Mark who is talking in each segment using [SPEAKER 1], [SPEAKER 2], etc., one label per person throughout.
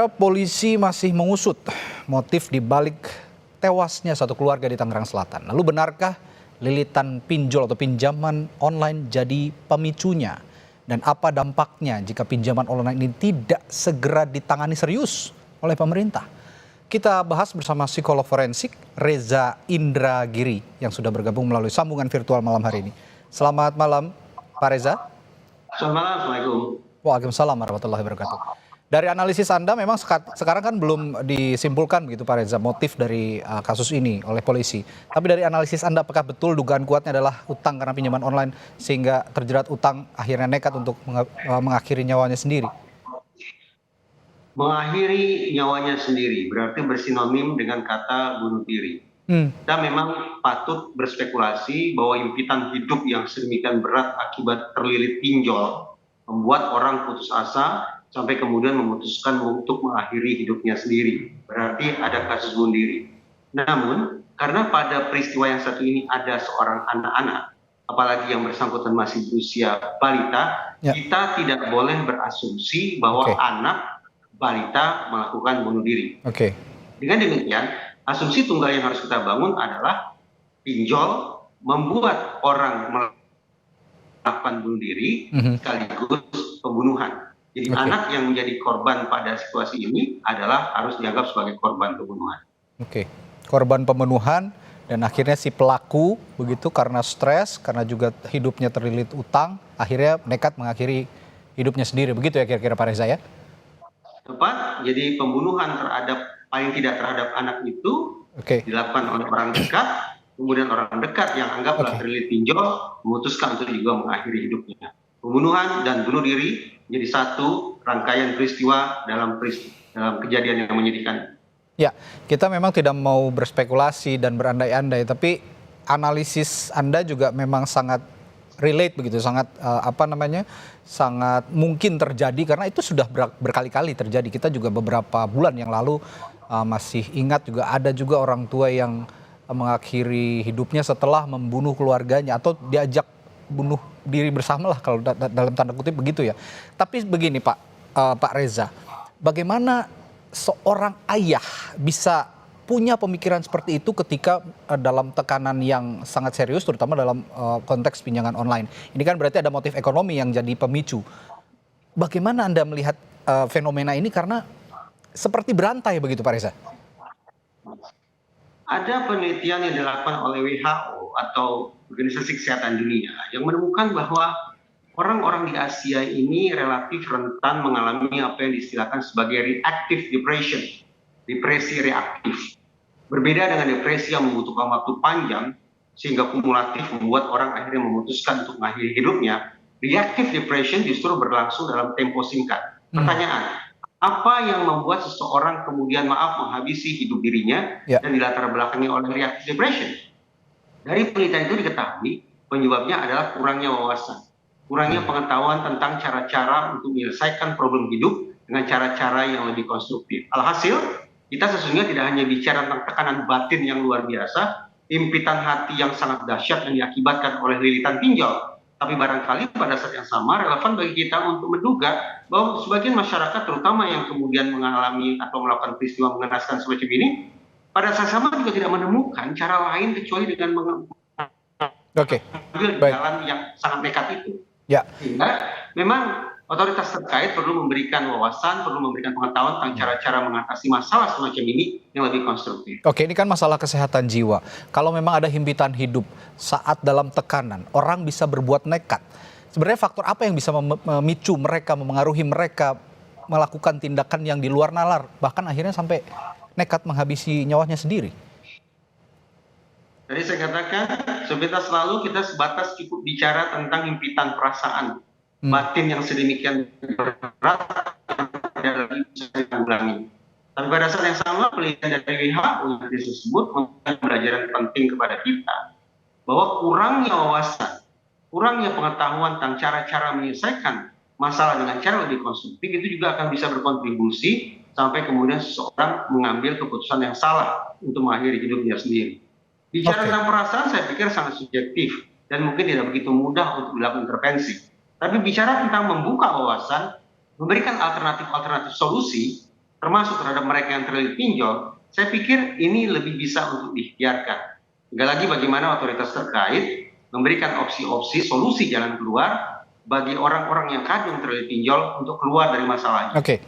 [SPEAKER 1] Polisi masih mengusut motif di balik tewasnya satu keluarga di Tangerang Selatan. Lalu benarkah lilitan pinjol atau pinjaman online jadi pemicunya? Dan apa dampaknya jika pinjaman online ini tidak segera ditangani serius oleh pemerintah? Kita bahas bersama psikolog forensik Reza Indragiri yang sudah bergabung melalui sambungan virtual malam hari ini. Selamat malam, Pak Reza.
[SPEAKER 2] Selamat malam, Assalamualaikum.
[SPEAKER 1] Waalaikumsalam warahmatullahi wabarakatuh. Dari analisis Anda memang sekarang kan belum disimpulkan begitu Pak Reza motif dari kasus ini oleh polisi. Tapi dari analisis Anda apakah betul dugaan kuatnya adalah utang karena pinjaman online sehingga terjerat utang akhirnya nekat untuk mengakhiri nyawanya sendiri?
[SPEAKER 2] Mengakhiri nyawanya sendiri berarti bersinonim dengan kata bunuh diri. Kita memang patut berspekulasi bahwa impitan hidup yang sedemikian berat akibat terlilit pinjol membuat orang putus asa sampai kemudian memutuskan untuk mengakhiri hidupnya sendiri. Berarti ada kasus bunuh diri. Namun, karena pada peristiwa yang satu ini ada seorang anak-anak, apalagi yang bersangkutan masih berusia balita, kita tidak boleh berasumsi bahwa anak balita melakukan bunuh diri. Dengan demikian, asumsi tunggal yang harus kita bangun adalah pinjol membuat orang melakukan bunuh diri sekaligus pembunuhan. Jadi anak yang menjadi korban pada situasi ini adalah harus dianggap sebagai korban pembunuhan.
[SPEAKER 1] Korban pembunuhan dan akhirnya si pelaku begitu karena stres, karena juga hidupnya terlilit utang, akhirnya nekat mengakhiri hidupnya sendiri. Begitu ya kira-kira Pak Reza ya?
[SPEAKER 2] Tepat, jadi pembunuhan paling tidak terhadap anak itu dilakukan oleh orang dekat, kemudian orang dekat yang anggaplah terlilit pinjol memutuskan untuk juga mengakhiri hidupnya. Pembunuhan dan bunuh diri jadi satu rangkaian peristiwa dalam kejadian yang menyedihkan.
[SPEAKER 1] Ya, kita memang tidak mau berspekulasi dan berandai-andai, tapi analisis Anda juga memang sangat relate begitu, sangat sangat mungkin terjadi karena itu sudah berkali-kali terjadi. Kita juga beberapa bulan yang lalu masih ingat juga ada juga orang tua yang mengakhiri hidupnya setelah membunuh keluarganya atau diajak bunuh diri bersama lah kalau dalam tanda kutip begitu ya. Tapi begini Pak Reza, bagaimana seorang ayah bisa punya pemikiran seperti itu ketika dalam tekanan yang sangat serius terutama dalam konteks pinjaman online. Ini kan berarti ada motif ekonomi yang jadi pemicu. Bagaimana Anda melihat fenomena ini karena seperti berantai begitu Pak Reza?
[SPEAKER 2] Ada penelitian yang dilakukan oleh WHO atau Organisasi Kesehatan Dunia yang menemukan bahwa orang-orang di Asia ini relatif rentan mengalami apa yang diistilahkan sebagai reactive depression, depresi reaktif. Berbeda dengan depresi yang membutuhkan waktu panjang sehingga kumulatif membuat orang akhirnya memutuskan untuk mengakhiri hidupnya, reactive depression justru berlangsung dalam tempo singkat. Pertanyaan, apa yang membuat seseorang kemudian menghabisi hidup dirinya dan dilatar belakangi oleh reactive depression? Dari penelitian itu diketahui penyebabnya adalah kurangnya wawasan, kurangnya pengetahuan tentang cara-cara untuk menyelesaikan problem hidup dengan cara-cara yang lebih konstruktif. Alhasil, kita sesungguhnya tidak hanya bicara tentang tekanan batin yang luar biasa, impitan hati yang sangat dahsyat yang diakibatkan oleh lilitan pinjol, tapi barangkali pada saat yang sama relevan bagi kita untuk menduga bahwa sebagian masyarakat terutama yang kemudian mengalami atau melakukan peristiwa mengenaskan semacam ini, pada saat sama juga tidak menemukan cara lain kecuali dengan mengambil jalan yang sangat nekat itu. Sehingga memang otoritas terkait perlu memberikan wawasan, perlu memberikan pengetahuan tentang cara-cara mengatasi masalah semacam ini yang lebih konstruktif.
[SPEAKER 1] Ini kan masalah kesehatan jiwa. Kalau memang ada himpitan hidup saat dalam tekanan, orang bisa berbuat nekat. Sebenarnya faktor apa yang bisa memicu mereka, memengaruhi mereka melakukan tindakan yang di luar nalar, bahkan akhirnya sampai nekat menghabisi nyawanya sendiri?
[SPEAKER 2] Tadi saya katakan, sebentar lalu kita sebatas cukup bicara tentang himpitan perasaan batin yang sedemikian berat dari ulangi. Tapi pada saat yang sama penelitian dari WHO yang disebut memberikan pelajaran penting kepada kita bahwa kurangnya wawasan, kurangnya pengetahuan tentang cara-cara menyelesaikan masalah dengan cara lebih konstruktif itu juga akan bisa berkontribusi sampai kemudian seseorang mengambil keputusan yang salah untuk mengakhiri hidupnya sendiri. Bicara tentang perasaan saya pikir sangat subjektif dan mungkin tidak begitu mudah untuk dilakukan intervensi. Tapi bicara tentang membuka wawasan, memberikan alternatif-alternatif solusi, termasuk terhadap mereka yang terlilit pinjol, saya pikir ini lebih bisa untuk dibiarkan. Tinggal lagi bagaimana otoritas terkait memberikan opsi-opsi solusi jalan keluar bagi orang-orang yang kadung terlilit pinjol untuk keluar dari masalahnya.
[SPEAKER 1] Oke.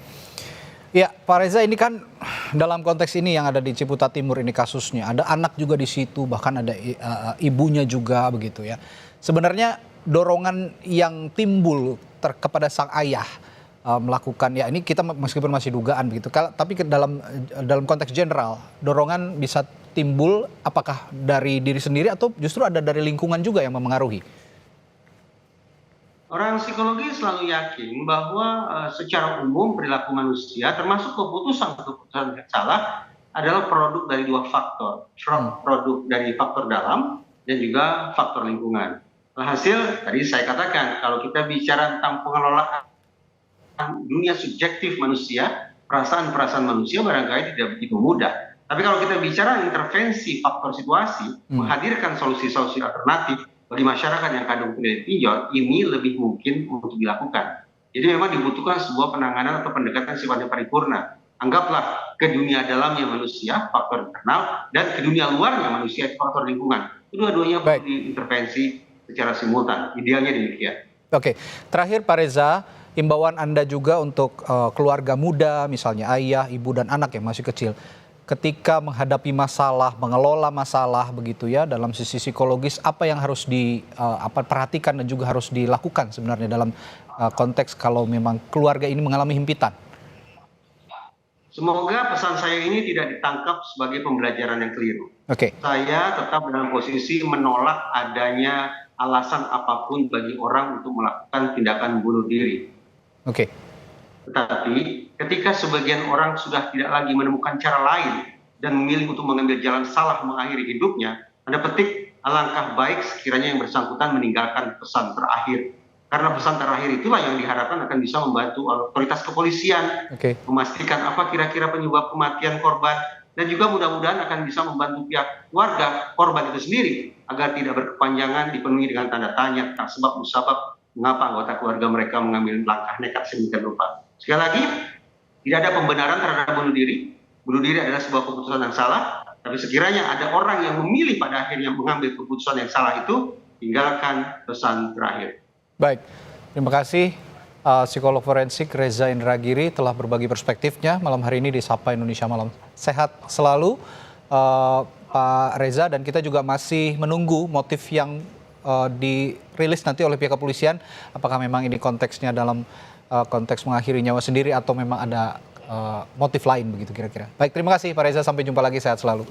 [SPEAKER 1] Ya, Pak Reza, ini kan dalam konteks ini yang ada di Ciputat Timur ini kasusnya, ada anak juga di situ, bahkan ada ibunya juga begitu ya. Sebenarnya dorongan yang timbul kepada sang ayah melakukan, ya ini kita meskipun masih dugaan begitu, tapi dalam konteks general, dorongan bisa timbul apakah dari diri sendiri atau justru ada dari lingkungan juga yang memengaruhi?
[SPEAKER 2] Orang psikologi selalu yakin bahwa secara umum perilaku manusia termasuk keputusan yang salah adalah produk dari dua faktor, produk dari faktor dalam dan juga faktor lingkungan. Alhasil tadi saya katakan kalau kita bicara tentang pengelolaan dunia subjektif manusia, perasaan-perasaan manusia barangkali tidak begitu mudah. Tapi kalau kita bicara intervensi faktor situasi, menghadirkan solusi-solusi alternatif bagi masyarakat yang kadung terlilit pinjol, ini lebih mungkin untuk dilakukan. Jadi memang dibutuhkan sebuah penanganan atau pendekatan sifatnya paripurna. Anggaplah ke dunia dalamnya manusia, faktor internal, dan ke dunia luarnya manusia, faktor lingkungan. Kedua-duanya perlu diintervensi secara simultan. Idealnya demikian.
[SPEAKER 1] Oke, terakhir Pak Reza, imbauan Anda juga untuk keluarga muda, misalnya ayah, ibu, dan anak yang masih kecil, ketika menghadapi masalah, mengelola masalah begitu ya, dalam sisi psikologis, apa yang harus diperhatikan dan juga harus dilakukan sebenarnya dalam konteks kalau memang keluarga ini mengalami himpitan?
[SPEAKER 2] Semoga pesan saya ini tidak ditangkap sebagai pembelajaran yang keliru.
[SPEAKER 1] Oke.
[SPEAKER 2] Saya tetap dalam posisi menolak adanya alasan apapun bagi orang untuk melakukan tindakan bunuh diri.
[SPEAKER 1] Oke.
[SPEAKER 2] Tetapi ketika sebagian orang sudah tidak lagi menemukan cara lain dan memilih untuk mengambil jalan salah mengakhiri hidupnya, tanda petik alangkah baik sekiranya yang bersangkutan meninggalkan pesan terakhir. Karena pesan terakhir itulah yang diharapkan akan bisa membantu otoritas kepolisian memastikan apa kira-kira penyebab kematian korban, dan juga mudah-mudahan akan bisa membantu pihak keluarga korban itu sendiri agar tidak berkepanjangan dipenuhi dengan tanda tanya tentang sebab musabab mengapa anggota keluarga mereka mengambil langkah nekat sedemikian rupa. Sekali lagi, tidak ada pembenaran terhadap bunuh diri. Bunuh diri adalah sebuah keputusan yang salah, tapi sekiranya ada orang yang memilih pada akhirnya mengambil keputusan yang salah itu, tinggalkan pesan terakhir.
[SPEAKER 1] Baik, terima kasih psikolog forensik Reza Indragiri telah berbagi perspektifnya malam hari ini di Sapa Indonesia Malam. Sehat selalu Pak Reza, dan kita juga masih menunggu motif yang dirilis nanti oleh pihak kepolisian. Apakah memang ini konteksnya dalam konteks mengakhiri nyawa sendiri atau memang ada motif lain begitu kira-kira. Baik, terima kasih Pak Reza, sampai jumpa lagi, sehat selalu.